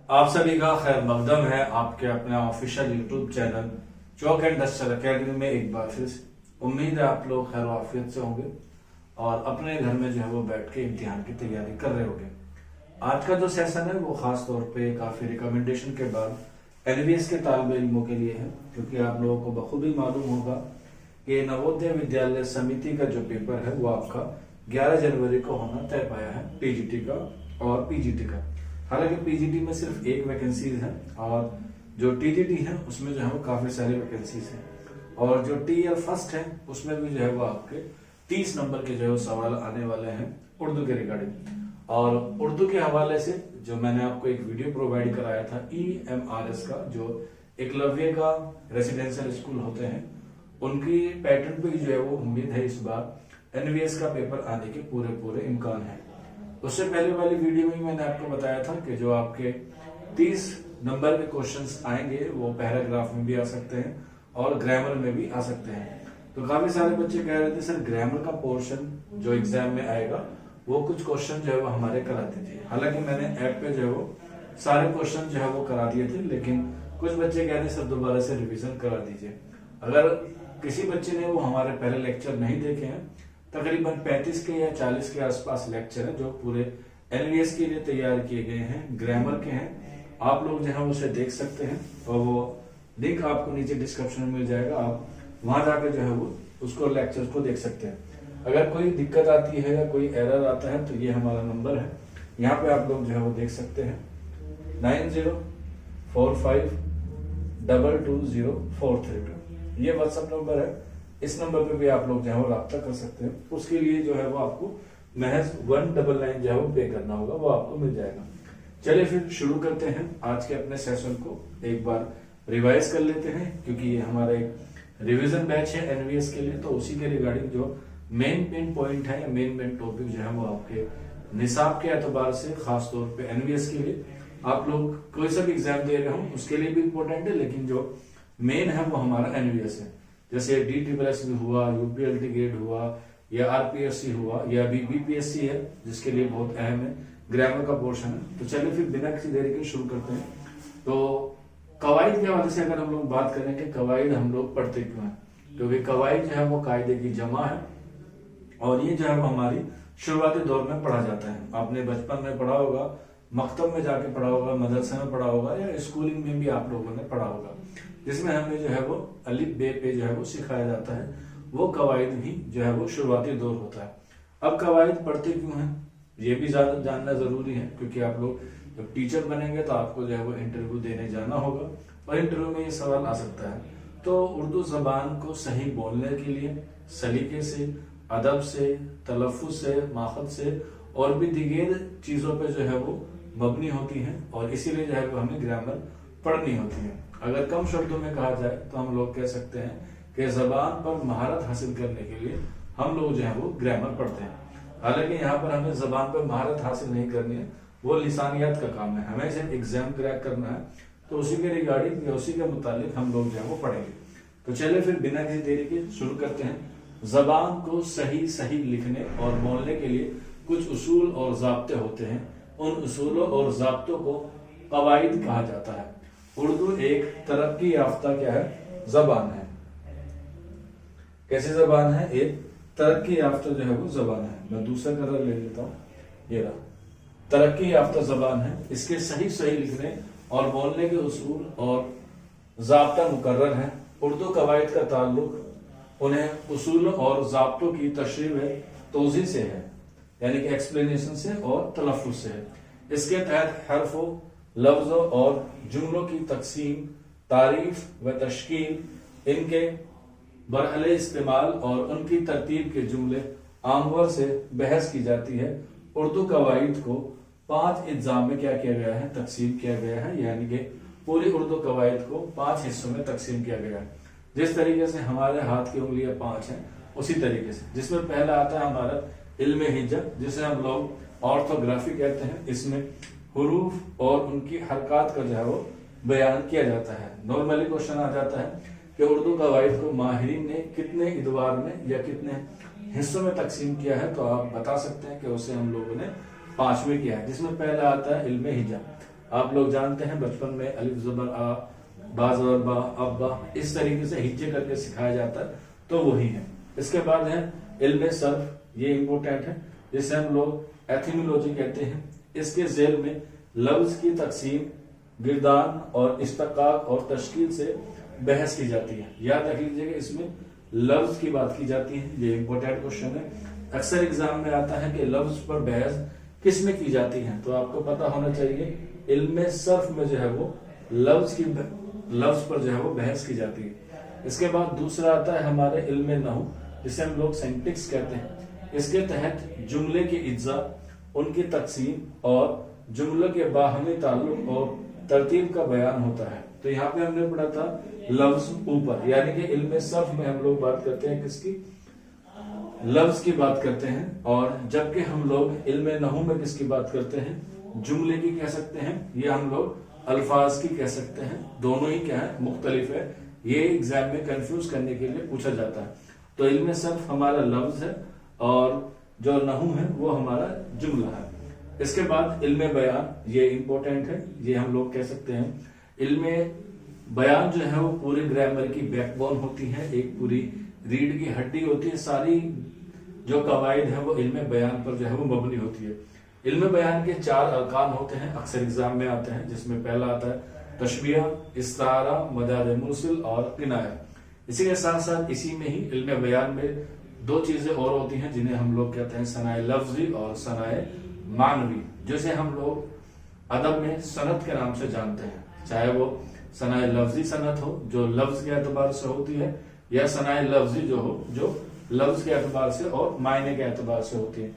आप सभी का खैर मकदम है आपके अपने official YouTube channel chalk and duster academy में एक बार फिर से। उम्मीद है आप लोग खैर आफियत से होंगे और अपने घर में जो है वो बैठ के इम्तिहान की तैयारी कर रहे होंगे। आज का जो सेशन है वो खास तौर पे काफी रिकमेंडेशन के बाद एनवीएस के तालिब इल्मों के लिए है, क्योंकि आप लोगों को बखूबी मालूम होगा कि नवोदय विद्यालय समिति का जो पेपर है वो आपका 11 जनवरी को होना तय पाया है, पीजीटी का और पीजीटी का। हालांकि पीजीटी में सिर्फ एक वैकेंसीज है और जो टीजीटी है उसमें जो है वो काफी सारी वैकेंसीज है, और जो टीयर फर्स्ट है उसमें भी जो है वो आपके 30 नंबर के जो है सवाल आने वाले हैं उर्दू के रिगार्डिंग। और उर्दू के हवाले से जो मैंने आपको एक वीडियो प्रोवाइड कराया था EMRS का, जो एकलव्य का रेसिडेंशियल स्कूल होते हैं उनकी पैटर्न पे जो है वो उम्मीद है इस बार एनवीएस का पेपर आने के पूरे इम्कान है। उससे पहले वाली वीडियो में मैंने आपको बताया था कि जो आपके 30 नंबर के क्वेश्चंस आएंगे वो पैराग्राफ में भी आ सकते हैं और ग्रामर में भी आ सकते हैं। तो काफी सारे बच्चे कह रहे थे सर ग्रामर का पोर्शन जो एग्जाम में आएगा वो कुछ क्वेश्चन जो है वो हमारे करा दीजिए। हालांकि मैंने ऐप पे जो है वो सारे क्वेश्चन जो है वो करा दिए थे, लेकिन कुछ बच्चे कह रहे सर दोबारा से रिविजन करा दीजिए। अगर किसी बच्चे ने वो हमारे पहले लेक्चर नहीं देखे हैं, तकरीबन 35 के या 40 के आसपास लेक्चर है जो पूरे एनवीएस के लिए तैयार किए गए हैं, ग्रामर के हैं। आप लोग जो है उसे देख सकते हैं और वो लिंक आपको नीचे डिस्क्रिप्शन में मिल जाएगा, आप वहां जाकर जो है वो उसको लेक्चर को देख सकते हैं। अगर कोई दिक्कत आती है या कोई एरर आता है तो ये हमारा नंबर है, यहाँ पे आप लोग जो है वो देख सकते हैं 9045220432। ये व्हाट्सएप नंबर है, इस नंबर पे भी आप लोग जो है वो रब्ता कर सकते हैं। उसके लिए जो है वो आपको महज 199 जो है वो पे करना होगा, वो आपको मिल जाएगा। चलिए फिर शुरू करते हैं आज के अपने सेशन को, एक बार रिवाइज कर लेते हैं क्योंकि ये हमारा एक रिवीजन बैच है एनवीएस के लिए। तो उसी के रिगार्डिंग जो मेन पॉइंट है या मेन टॉपिक जो है वो आपके निसाब के एतबार से खास तौर पे एनवीएस के लिए आप लोग कोई सा भी एग्जाम दे रहे हो उसके लिए भी इम्पोर्टेंट है, लेकिन जो मेन है वो हमारा एनवीएस है। जैसे DSSS भी हुआ, UPLT ग्रेड हुआ या RPSC हुआ या BPSC है जिसके लिए बहुत अहम है, ग्रामर का पोर्शन है। तो चलिए फिर बिना किसी देरी के शुरू करते हैं। तो कवायद के हवाले से अगर हम लोग बात करें कि कवायद हम लोग पढ़ते क्यों हैं, क्योंकि कवायद जो है वो कायदे की जमा है और ये जो है वो हमारी शुरुआती दौर में पढ़ा जाता है। आपने बचपन में पढ़ा होगा, मकतब में जाके पढ़ा होगा, मदरसे में पढ़ा होगा या स्कूलिंग में भी आप लोगों ने पढ़ा होगा, जिसमें हमें जो है वो अलिफ बे पे जो है वो सिखाया जाता है। वो कवायद भी जो है वो शुरुआती दौर होता है। अब कवायद पढ़ते क्यों हैं ये भी ज्यादा जानना जरूरी है, क्योंकि आप लोग जब टीचर बनेंगे तो आपको जो है वो इंटरव्यू देने जाना होगा और इंटरव्यू में ये सवाल आ सकता है। तो उर्दू जबान को सही बोलने के लिए सलीके से, अदब से, तलफ़ुज़ से, माखद से और भी दीगर चीजों पे जो है वो मबनी होती है और इसीलिए जो है वो हमें ग्रामर पढ़नी होती है। अगर कम शब्दों में कहा जाए तो हम लोग कह सकते हैं कि जबान पर महारत हासिल करने के लिए हम लोग जो है वो ग्रामर पढ़ते हैं। हालांकि यहाँ पर हमें जबान पर महारत हासिल नहीं करनी है, वो लिसानियात का काम है, हमें सिर्फ एग्जाम क्रैक करना है। तो उसी के रिगार्डिंग या उसी के मुतालिक हम लोग जो है वो पढ़ेंगे। तो चलिए फिर बिना किसी देरी के शुरू करते हैं। जबान को सही लिखने और बोलने के लिए कुछ उसूल और ज़ाब्ते होते हैं। उन उसूलों और ज़ाब्तों को कवायद कहा जाता है। उर्दू एक तरक्की याफ्ता क्या है, जबान है। कैसी जबान है, एक तरक्की याफ्ता जो है वो जबान है। मैं दूसरा कलर ले लेता हूँ, ये रहा, तरक्की याफ्ता जबान है। इसके सही लिखने और बोलने के उसूल और ज़ाब्ता मुकर्रर है। उर्दू कवायद का ताल्लुक उन्हें उसूलों और ज़ाब्तों की तशरीह व तोज़ी से है, यानी कि एक्सप्लेनेशन से और तलफ़ुज़ से है। इसके तहत हर्फों, लफ्जों और जुमलों की तकसीम, तारीफ व तश्कील, इनके बरअले इस्तेमाल और उनकी तरतीब के जुमले आमवर से बहस की जाती है। उर्दू कवायद को 5 इज्जाम में क्या किया गया है, तकसीम किया गया है, यानी कि पूरी उर्दू कवायद को 5 हिस्सों में तकसीम किया गया है। जिस तरीके से हमारे हाथ की उंगलियां 5 हैं उसी तरीके से, जिसमें पहला आता है हमारा इल्मे हिज्जा, जिसे हम लोग ऑर्थोग्राफी कहते हैं। इसमें हुरूफ और उनकी हरकत का जो है वो बयान किया जाता है। नॉर्मली क्वेश्चन आ जाता है कि उर्दू कवायद को माहिरीन ने कितने इदवार में या कितने हिस्सों में तकसीम किया है, तो आप बता सकते हैं कि उसे हम लोगों ने 5 में किया है, जिसमें पहला आता है इल्मे हिज्जा। आप लोग जानते हैं बचपन में अलिफ ज़बर आ, बा ज़बर बा, अब बा, इस तरीके से हिज्जे करके सिखाया जाता है, तो वही है। इसके बाद है इल्म सर्फ, ये इंपॉर्टेंट है, जिसे हम लोग एथिमोलॉजी कहते हैं। इसके जेल में लफ्ज की तकसीम, गिरदान और इस्तिकाक और तश्कील से बहस की जाती है। याद रख लीजिएगा, इसमें लफ्ज की बात की जाती है, ये इंपॉर्टेंट क्वेश्चन है। अक्सर एग्जाम में आता है कि लफ्ज पर बहस किस में की जाती है, तो आपको पता होना चाहिए इल्म सर्फ में जो है वो लफ्ज पर जो है वो बहस की जाती है। इसके बाद दूसरा आता है हमारे इल्म नहू, जिसे हम लोग सेंटिक्स कहते हैं। इसके तहत जुमले की इज्जा, उनकी तकसीम और जुमलों के बाहमी ताल्लुक और तरतीब का बयान होता है। तो यहाँ पे हमने पढ़ा था लफ्ज ऊपर, यानी कि इल्म सर्फ में हम लोग बात करते हैं किसकी, लफ्ज की बात करते हैं, और जबकि हम लोग इल्म नहू में किसकी बात करते हैं, जुमले की कह सकते हैं, ये हम लोग अल्फाज की कह सकते हैं। दोनों ही क्या है, मुख्तलिफ है। ये एग्जाम में कंफ्यूज करने के लिए पूछा जाता है। तो इल्म सर्फ हमारा लफ्ज है और जो नहू है वो हमारा जुमला है। इसके बाद इल्म बयान, ये इंपॉर्टेंट है, ये हम लोग कह सकते हैं। इल्म बयान जो है वो पूरी ग्रामर की बैकबोन होती है, एक पूरी रीढ़ की हड्डी होती है। सारी जो कवायद है वो इल्म बयान पर जो है वो मबनी होती है। इल्म बयान के 4 अरकान होते हैं, अक्सर एग्जाम में आते हैं, जिसमें पहला आता है तशबीह, इस्तारा, मजाज मुरसिल और किनाया। इसी के साथ साथ इसी में ही इल्म बयान में 2 चीजें और होती हैं, जिन्हें हम लोग कहते हैं सनाए लफ्जी और सनाए मानवी, जिसे हम लोग अदब में सनत के नाम से जानते हैं। चाहे वो सनाए लफ्जी सनत हो जो लफ्ज के एतबार से होती है, या सनाए लफ्जी जो हो जो लफ्ज के एतबार से और मायने के एतबार से होती है।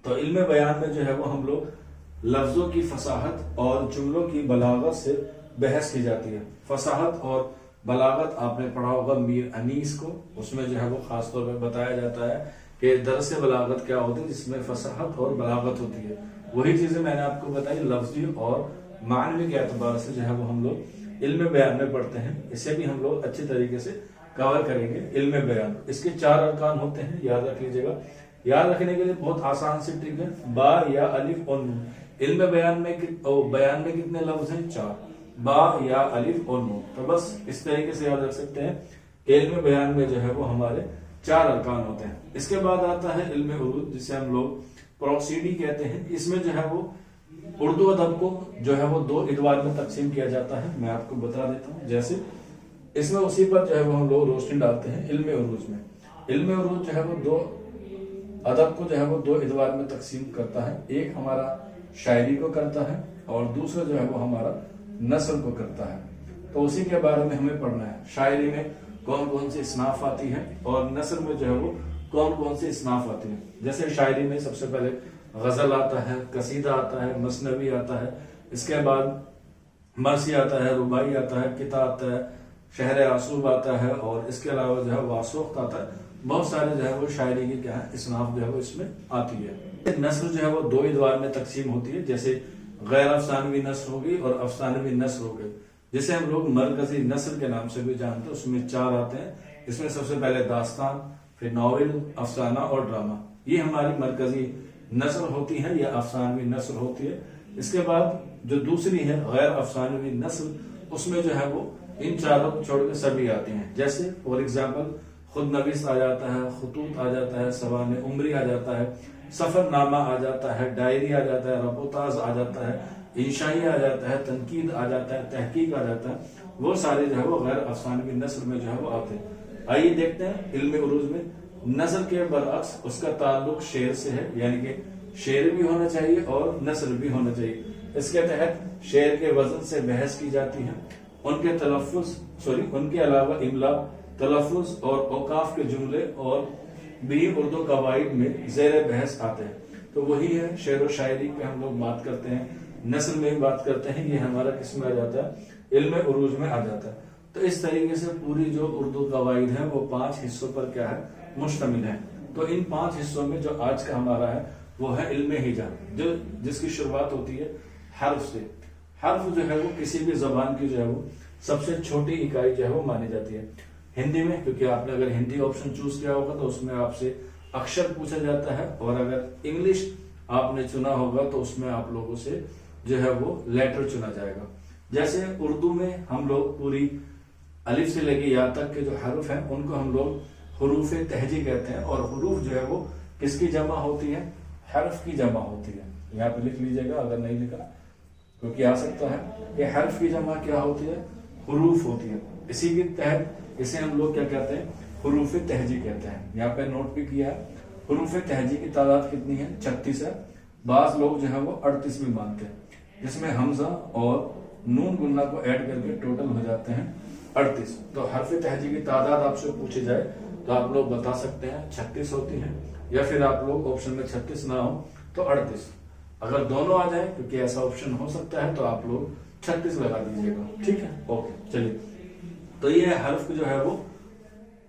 तो इल्म बयान में जो है वो हम लोग लफ्जों की फसाहत और जुमलों की बलागत से बहस की जाती है। फसाहत और बलागत आपने पढ़ा होगा मीर अनीस को, उसमें जो है वो खासतौर पर बताया जाता है कि दरस बलागत क्या होती है, जिसमें फसाहत और बलागत होती है। वही चीजें मैंने आपको बताई लफ्जी और मानवी के एतबार से जो है वो हम लोग इल्म बयान में पढ़ते हैं। इसे भी हम लोग अच्छे तरीके से कवर करेंगे। इल्म बयान, इसके 4 अरकान होते हैं, याद रख लीजिएगा। याद रखने के लिए बहुत आसान सी ट्रिक है, बा या अलिफ और नून। इल्म बयान में कितने लफ्ज हैं, 4, बा या अलिफ और नून। तो बस इस तरीके से याद रख सकते हैं। इल्म बयान में जो है वो हमारे 4 अरकान होते हैं। इसके बाद आता है इल्म उर्दू, जिसे हम लोग प्रोसीडी कहते हैं। इसमें जो है वो उर्दू अदब को जो है वो 2 इदवार में तकसीम किया जाता है। मैं आपको बता देता हूँ, जैसे इसमें उसी पर जो है वो हम लोग रोशनी डालते हैं। इल्म उरूज में इल्म उरूज जो है वो 2 अदब को जो है वो 2 इदवार में तकसीम करता है। एक हमारा शायरी को करता है और दूसरा जो है वो हमारा नस्ल को करता है। तो उसी के बारे में हमें पढ़ना है। शायरी में कौन कौन सी इसनाफ आती है और नस्ल में जो है वो कौन कौन सी इसनाफ आती है। जैसे शायरी में सबसे पहले गजल आता है, कसीदा आता है, मसनवी आता है, इसके बाद मरसी आता है, रुबाई आता है, किता आता है, शहर आसूब आता है, और इसके अलावा जो है वासुख्त आता है। बहुत सारे जो है वो शायरी की क्या है इसनाफ जो है वो इसमें आती है। नस्ल जो है वो 2 इदवार में तकसीम होती है, जैसे गैर अफसानवी नस्ल होगी और अफसानवी नस्ल हो गई, जिसे हम लोग मरकजी नस्ल के नाम से भी जानते हैं। उसमें 4 आते हैं। इसमें सबसे पहले दास्तान, फिर नॉवेल, अफसाना और ड्रामा। ये हमारी मरकजी नस्ल होती है या अफसानवी नस्ल होती है। इसके बाद जो दूसरी है गैर अफसानवी नस्ल, उसमें जो है वो इन 4 को छोड़ के सभी आती हैं। जैसे फॉर एग्जाम्पल खुद नवीस आ जाता है, खतूत आ जाता है, सवाने उमरी आ जाता है, सफरनामा आ जाता है, डायरी आ जाता है, रपोताज आ जाता है, इंशाई आ जाता है, तनकीद आ जाता है, तहकीक आ जाता है। वो सारे जो है वो गैर अफसानवी नस्ल में जो है वो आते हैं। आइए देखते हैं इल्म उरूज में नस्ल के बरअक्स उसका ताल्लुक शेर से है, यानी कि शेर भी होना चाहिए और नस्ल भी होना चाहिए। इसके तहत शेर के वजन से बहस की जाती है। उनके अलावा इमला, तलफ़ुज़ और औकाफ के जुमले और भी उर्दू कवायद में ज़ेर बहस आते हैं। तो वही है, शेर व शायरी पे हम लोग बात करते हैं, नस्ल में भी बात करते हैं। ये हमारा किस में आ जाता है, इल्म उरूज में आ जाता है। तो इस तरीके से पूरी जो उर्दू कवायद है वो 5 हिस्सों पर क्या है, मुश्तमिल है। तो इन 5 हिस्सों में जो आज का हमारा है वो है इल्म हिजा, जो जिसकी शुरुआत होती है हर्फ से। हर्फ जो है वो किसी भी जबान की जो है वो सबसे छोटी इकाई जो है वो मानी जाती है। हिंदी में, क्योंकि आपने अगर हिंदी ऑप्शन चूज किया होगा तो उसमें आपसे अक्षर पूछा जाता है, और अगर इंग्लिश आपने चुना होगा तो उसमें आप लोगों से जो है वो लेटर चुना जाएगा। जैसे उर्दू में हम लोग पूरी अलिफ से लेके या तक के जो हर्फ हैं उनको हम लोग हुरूफ तहजी कहते हैं, और हुरूफ जो है वो किसकी जमा होती है, हर्फ की जमा होती है। यहाँ पे लिख लीजिएगा अगर नहीं लिखा, क्योंकि आ सकता है कि हर्फ की जमा क्या होती है, हुरूफ होती है। इसी के तहत इसे हम लोग क्या कहते हैं, हुरूफ तहजी कहते हैं। यहाँ पे नोट भी किया है, हुरूफ तहजी की तादाद कितनी है, 36 है। बाज लोग जो है वो 38 भी मानते हैं, जिसमें हमजा और नून गुन्ना को ऐड करके टोटल हो जाते हैं 38। तो हर्फ तहजी की तादाद आपसे पूछी जाए तो आप लोग बता सकते हैं 36 होती है, या फिर आप लोग ऑप्शन में 36 ना हो तो 38। अगर दोनों आ जाए, क्योंकि ऐसा ऑप्शन हो सकता है, तो आप लोग 36 लगा दीजिएगा। ठीक है, ओके चलिए। तो ये हर्फ जो है वो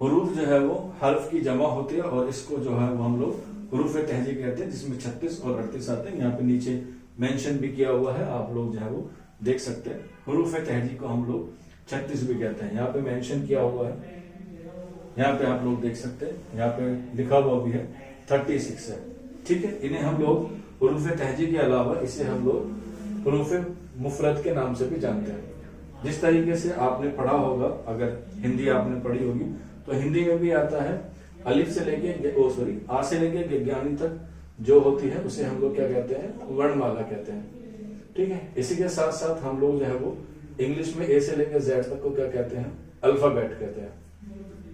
हुरूफ जो है वो हर्फ की जमा होती है, और इसको जो है वो हम लोग हुरूफ तहजी कहते हैं, जिसमें 36 और 38 आते हैं। यहाँ पे नीचे मेंशन भी किया हुआ है, आप लोग जो है वो देख सकते हैं। हुरूफ तहजी को हम लोग 36 भी कहते हैं, यहाँ पे मेंशन किया हुआ है, यहाँ पे आप लोग देख सकते हैं, यहाँ पे लिखा हुआ भी है 36 है। ठीक है, इन्हें हम लोग हुरूफ तहजी के अलावा इसे हम लोग हुरूफ मुफरद के नाम से भी जानते हैं। जिस तरीके से आपने पढ़ा होगा, अगर हिंदी आपने पढ़ी होगी तो हिंदी में भी आता है अलिफ से लेके आ से लेके विज्ञानी तक जो होती है उसे हम लोग क्या कहते हैं, वर्णमाला कहते हैं। ठीक है, इसी के साथ साथ हम लोग जो है वो इंग्लिश में ए से लेकर जेड तक को क्या कहते हैं, अल्फाबेट कहते हैं।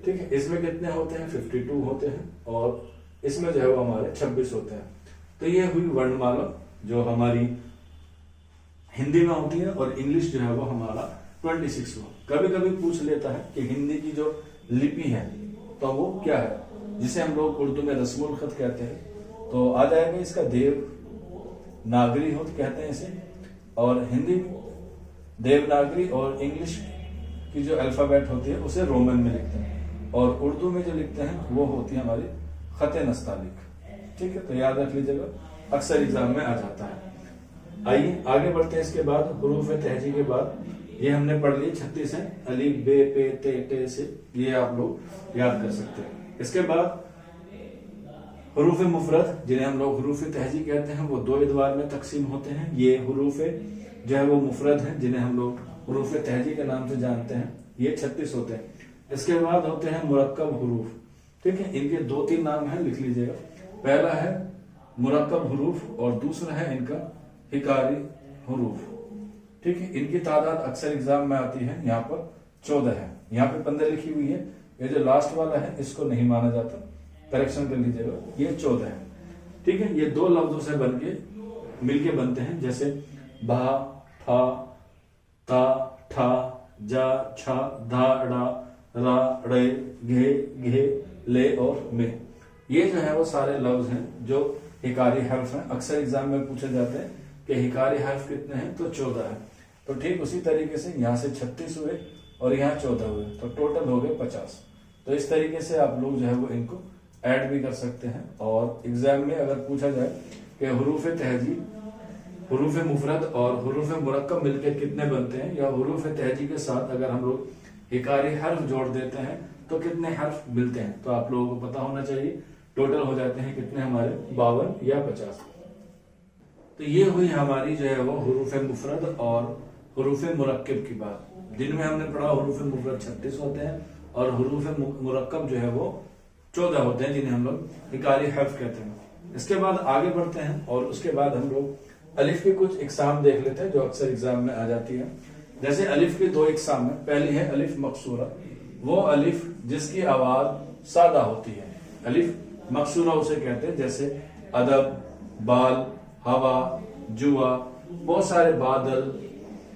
ठीक है, इसमें कितने होते हैं, 52 होते हैं, और इसमें जो है वो हमारे 26 होते हैं। तो ये हुई वर्णमाला जो हमारी हिंदी में होती है, और इंग्लिश जो है वो हमारा 26 हुआ। कभी कभी पूछ लेता है कि हिंदी की जो लिपि है तो वो क्या है, जिसे हम लोग उर्दू में रस्मुल खत कहते हैं, तो आ जाएगा इसका देवनागरी हो कहते हैं इसे, और हिंदी देवनागरी, और इंग्लिश की जो अल्फाबेट होती है उसे रोमन में लिखते हैं, और उर्दू में जो लिखते हैं वो होती है हमारी खत नस्तालिक। ठीक है, तो याद रख लीजिएगा, अक्सर एग्जाम में आ जाता है। आइए आगे बढ़ते हैं। इसके बाद हुरूफ तहजी के बाद ये हमने पढ़ लिए 36 है, अलिफ बे पे ते टे से, ये आप लोग याद कर सकते हैं। इसके बाद हुरूफ मुफरद जिन्हें हम लोग हुरूफ तहजी कहते हैं, वो 2 एतबार में तकसीम होते हैं। ये हुरूफ जो है वो मुफरद है, जिन्हें हम लोग हुरूफ तहजी के नाम से जानते हैं, ये 36 होते हैं। इसके बाद होते हैं मुरक्कब हुरूफ। ठीक है, इनके 2-3 नाम हैं, लिख लीजिएगा। पहला है मुरक्कब हुरूफ, और दूसरा है इनका हिकारी हुरूफ। ठीक है, इनकी तादाद अक्सर एग्जाम में आती है, यहाँ पर 14 है। यहाँ पे 15 लिखी हुई है, ये जो लास्ट वाला है इसको नहीं माना जाता, करेक्शन कर लीजिएगा, ये 14 है। ठीक है, ये 2 लफ्जों से बनके मिलके बनते हैं, जैसे भा, फा, ता, ठा, जा, छा, धा, डा, रा, रे, घे, घे, ले और में। ये जो है वो सारे लफ्ज हैं जो हिकारी हर्फ हैं। अक्सर एग्जाम में पूछे जाते हैं कि हिकारी हर्फ कितने हैं, तो 14 है। तो ठीक उसी तरीके से यहाँ से 36 हुए और यहाँ 14 हुए, तो टोटल हो गए 50। तो इस तरीके से आप लोग जो है वो इनको ऐड भी कर सकते हैं। और एग्जाम में अगर पूछा जाए कि हुरूफ तहजी, हुरूफ मुफरद और हुरूफ मुरक्कब मिलकर कितने बनते हैं, या हुरूफ तहजी के साथ अगर हम लोग हिकारी हर्फ जोड़ देते हैं तो कितने हर्फ मिलते हैं, तो आप लोगों को पता होना चाहिए। टोटल हो जाते हैं कितने हमारे, 52 या 50। तो ये हुई हमारी जो है वो हुरूफ मुफरद और हुरूफ मुरक्कब की बात। दिन में हमने पढ़ा हुरूफ मुफरद 36 होते हैं, और हुरूफ मुरक्कब जो है वो 14 होते हैं, जिन्हें हम लोग हिकारी हर्फ कहते हैं। इसके बाद आगे बढ़ते हैं, और उसके बाद हम लोग अलिफ की कुछ इकसाम देख लेते हैं जो अक्सर एग्जाम में आ जाती है। जैसे अलिफ की 2 इकसाम है। पहली है अलिफ मकसूरा, वो अलिफ जिसकी आवाज सादा होती है, अलिफ मकसूरा उसे कहते हैं। जैसे अदब, बाल, हवा, जुआ, बहुत सारे बादल,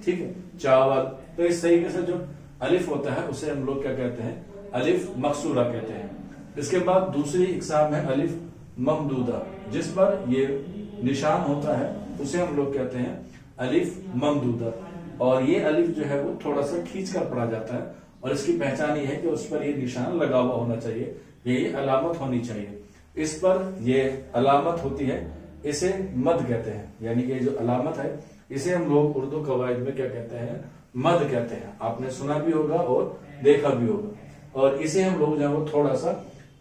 ठीक है, चावल। तो इस तरीके से जो अलिफ होता है उसे हम लोग क्या कहते हैं, अलिफ मकसूरा कहते हैं। इसके बाद दूसरी इकसाम है अलिफ ममदूदा, जिस पर ये निशान होता है उसे हम लोग कहते हैं अलिफ ममदूदा। और ये अलिफ जो है वो थोड़ा सा खींच कर पढ़ा जाता है, और इसकी पहचान ये है कि उस पर ये निशान लगा हुआ होना चाहिए, ये अलामत होनी चाहिए। इस पर ये अलामत होती है, इसे मद कहते हैं। यानी कि जो अलामत है इसे हम लोग उर्दू कवायद में क्या कहते हैं, मद कहते हैं। आपने सुना भी होगा और देखा भी होगा। और इसे हम लोग जो है वो थोड़ा सा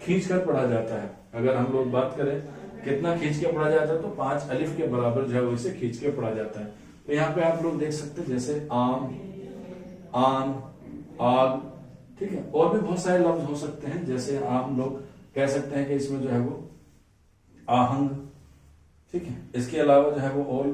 खींच कर पढ़ा जाता है। अगर हम लोग बात करें कितना खींच के पढ़ा जाता है, तो 5 अलिफ के बराबर जो है वो इसे खींच के पढ़ा जाता है। तो यहाँ पे आप लोग देख सकते हैं जैसे आम, आन, आग, ठीक है। और भी बहुत सारे लफ्ज हो सकते हैं, जैसे आम लोग कह सकते हैं कि इसमें जो है वो आहंग, ठीक है। इसके अलावा जो है वो और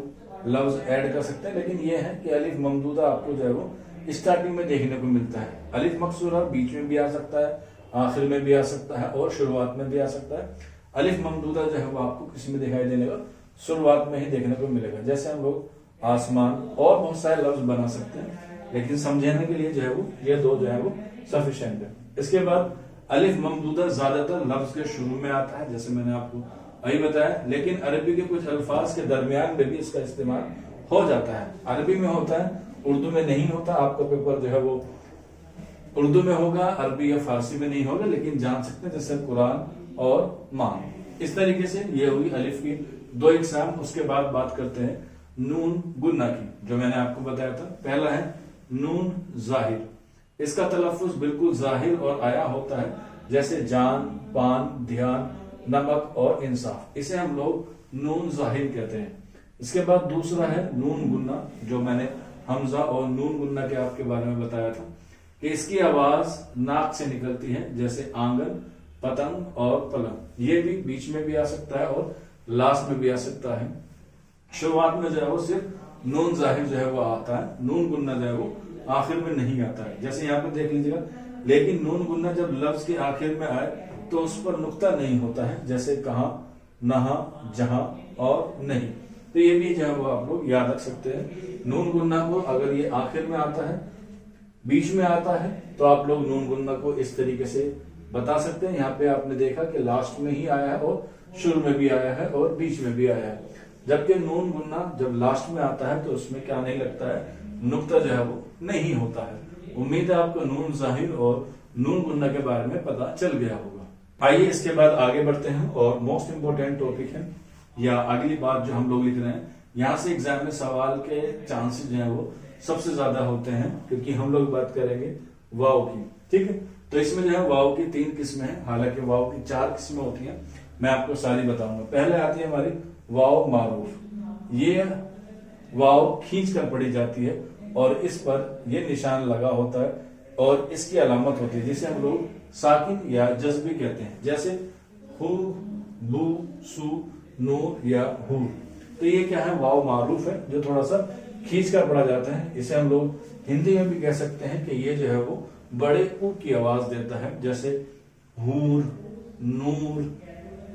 लफ्ज ऐड कर सकते हैं, लेकिन ये है कि अलिफ ममदूदा आपको जो है वो स्टार्टिंग में देखने को मिलता है। अलिफ मकसूरा बीच में भी आ सकता है, आखिर में भी आ सकता है और शुरुआत में भी आ सकता है। अलिफ ममदूदा जो है वो आपको किसी में दिखाई देने का शुरुआत में ही देखने को मिलेगा। जैसे हम लोग आसमान और बहुत सारे लफ्ज बना सकते हैं, लेकिन समझने के लिए जो है वो ये दो जो है वो सफिशिएंट है। इसके बाद अलिफ ममदूदा ज्यादातर लफ्ज के शुरू में आता है, जैसे मैंने आपको अभी बताया, लेकिन अरबी के कुछ अल्फाज के दरमियान में भी इसका इस्तेमाल हो जाता है। अरबी में होता है, उर्दू में नहीं होता। आपका पेपर जो है वो उर्दू में होगा, अरबी या फारसी में नहीं होगा, लेकिन जान सकते हैं जैसे कुरान और मान। इस तरीके से ये हुई अलिफ की दो एग्जाम। उसके बाद बात करते हैं नून गुन्ना की, जो मैंने आपको बताया था। पहला है नून जाहिर, इसका तलफ्फुज बिल्कुल जाहिर और आया होता है, जैसे जान, पान, ध्यान, नमक और इंसाफ। इसे हम लोग नून जाहिर कहते हैं। इसके बाद दूसरा है नून गुन्ना, जो मैंने हमजा और नून गुन्ना के आपके बारे में बताया था कि इसकी आवाज नाक से निकलती है, जैसे आंगन, पतंग और पलंग। ये भी बीच में भी आ सकता है और लास्ट में भी आ सकता है। शुरुआत में जो है वो सिर्फ नून जाहिर जो है वो आता है, नून गुन्ना जो है वो आखिर में नहीं आता है। जैसे यहाँ पे देख लीजिएगा, लेकिन नून गुन्ना जब लफ्ज के आखिर में आए तो उस पर नुक्ता नहीं होता है, जैसे कहा, नहा, जहां और नहीं। तो ये भी जो है वो आप लोग याद रख सकते हैं। नून गुन्ना को अगर ये आखिर में आता है, बीच में आता है, तो आप लोग नून गुन्ना को इस तरीके से बता सकते हैं। यहाँ पे आपने देखा कि लास्ट में ही आया है और शुरू में भी आया है और बीच में भी आया है। जबकि नून गुन्ना जब लास्ट में आता है तो उसमें क्या नहीं लगता है, नुक्ता जो है वो नहीं होता है। उम्मीद है आपको नून जाहिर और नून गुन्ना के बारे में पता चल गया होगा। आइए इसके बाद आगे बढ़ते हैं और मोस्ट इंपोर्टेंट टॉपिक है, या अगली बात जो हम लोग लिख रहे हैं, यहाँ से एग्जाम में सवाल के चांसेस जो है वो सबसे ज्यादा होते हैं, क्योंकि हम लोग बात करेंगे वाव की, ठीक है। तो इसमें जो है वाव की 3 किस्में हैं, हालांकि वाव की 4 किस्में होती हैं, मैं आपको सारी बताऊंगा। पहले आती है हमारी वाव मारूफ। ये वाव खींच कर पढ़ी जाती है और इस पर ये निशान लगा होता है और इसकी अलामत होती है, जिसे हम लोग साकिन या जज्बी कहते हैं, जैसे हु, बू, सु, नूर या हूर। तो ये क्या है, वाव मारूफ है, जो थोड़ा सा खींच कर पढ़ा जाता है। इसे हम लोग हिंदी में भी कह सकते हैं कि ये जो है वो बड़े ऊ की आवाज देता है, जैसे हूर, नूर,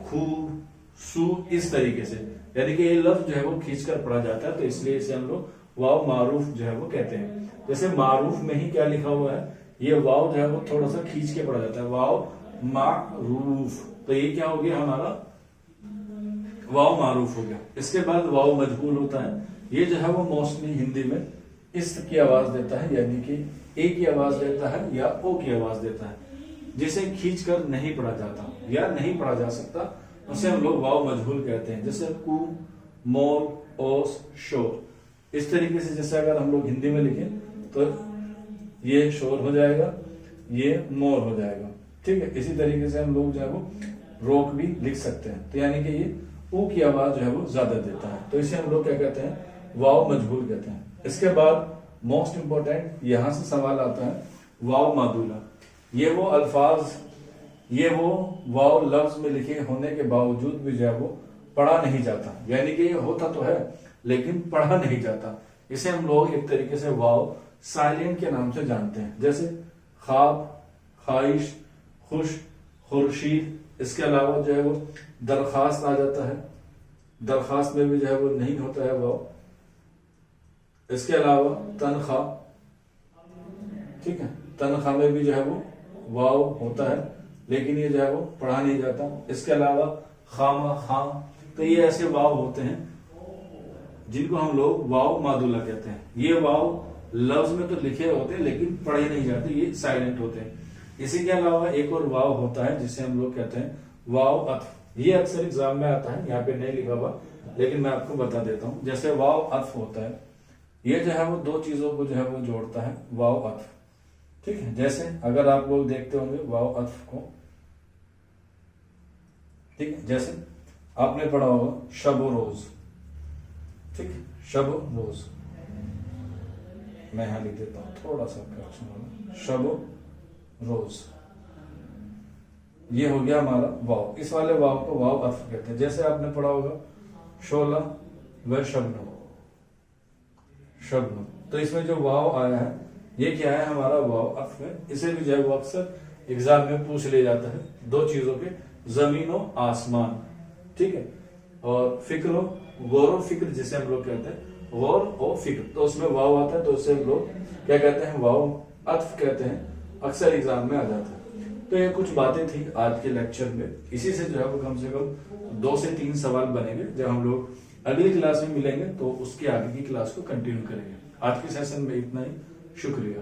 खूर, सु, इस तरीके से। यानी कि ये लफ्ज जो है वो खींच कर पढ़ा जाता है, तो इसलिए इसे हम लोग वाव मारूफ जो है वो कहते हैं। जैसे मारूफ में ही क्या लिखा हुआ है, ये वाव जो है वो थोड़ा सा खींच के पढ़ा जाता है, वाव मारूफ। तो ये क्या हो गया हमारा, वाव मारूफ हो गया। इसके बाद वाव मजहूल होता है। ये जो है वो मोस्टली हिंदी में इस की आवाज देता है, यानी कि ए की आवाज देता है या ओ की आवाज देता है, जिसे खींच कर नहीं पढ़ा जाता या नहीं पढ़ा जा सकता, उसे हम लोग वाव मजहूल कहते हैं। जैसे कु, मोल, ओस, शोर। इस तरीके से जैसे अगर हम लोग हिंदी में लिखें तो ये शोर हो जाएगा, ये मोर हो जाएगा, ठीक है। इसी तरीके से हम लोग जो है वो रोक भी लिख सकते हैं। तो यानी कि ये ऊ की आवाज जो है वो ज्यादा देता है, तो इसे हम लोग क्या कहते हैं, वाव मजहूल कहते हैं। इसके बाद मोस्ट इंपोर्टेंट यहां से सवाल आता है वाव मादूला। ये वो अल्फाज, ये वो वाव लफ्ज में लिखे होने के बावजूद भी जो है वो पढ़ा नहीं जाता, यानी कि ये होता तो है लेकिन पढ़ा नहीं जाता। इसे हम लोग एक तरीके से वाव साइलेंट के नाम से जानते हैं, जैसे ख्वाब, ख्वाहिश, खुश, खुर्शीद। इसके अलावा जो है वो दरखास्त आ जाता है, दरखास्त में भी जो है वो नहीं होता है वाव। इसके अलावा तनख्वाह, ठीक है, तनख्वाह में भी जो है वो वाव होता है, लेकिन ये जो है वो पढ़ा नहीं जाता। इसके अलावा खामा, खां, तो ये ऐसे वाव होते हैं जिनको हम लोग वाव मादुला कहते हैं। ये वाव लफ्ज में तो लिखे होते हैं लेकिन पढ़े नहीं जाते, ये साइलेंट होते हैं। इसी के अलावा एक और वाव होता है जिसे हम लोग कहते हैं वाव अत्फ। ये अक्सर एग्जाम में आता है, यहाँ पे नहीं लिखा हुआ लेकिन मैं आपको बता देता हूँ। जैसे वाव अत्फ होता है, ये जो है वो दो चीजों को जो है वो जोड़ता है, वाव अत्फ, ठीक है। जैसे अगर आप लोग देखते होंगे वाव अत्फ को, ठीक है, जैसे आपने पढ़ा होगा शब रोज, ठीक है, शब रोज, मैं यहां लिख देता हूं थोड़ा सा करेक्शन वाला, शब रोज। ये हो गया हमारा वाव। इस वाले वाव को वाव अत्फ कहते हैं। जैसे आपने पढ़ा होगा शोला व शबनम, शबनम, तो इसमें जो वाव आया है ये क्या है हमारा वाव अत्फ है। इसे भी जो है वो अक्सर एग्जाम में पूछ ले जाता है, दो चीजों के, जमीन और आसमान, ठीक है, और फिक्र, गौर और फिक्र जिसे हम लोग कहते हैं, गौर और फिक्र, तो उसमें वाव आता है तो उससे हम लोग क्या कहते हैं, वाव अत्फ कहते हैं, अक्सर एग्जाम में आ जाता है। तो ये कुछ बातें थी आज के लेक्चर में। इसी से जो है वो कम से कम 2 से 3 सवाल बनेंगे। जब हम लोग अगली क्लास में मिलेंगे तो उसके आगे की क्लास को कंटिन्यू करेंगे। आज के सेशन में इतना ही, शुक्रिया।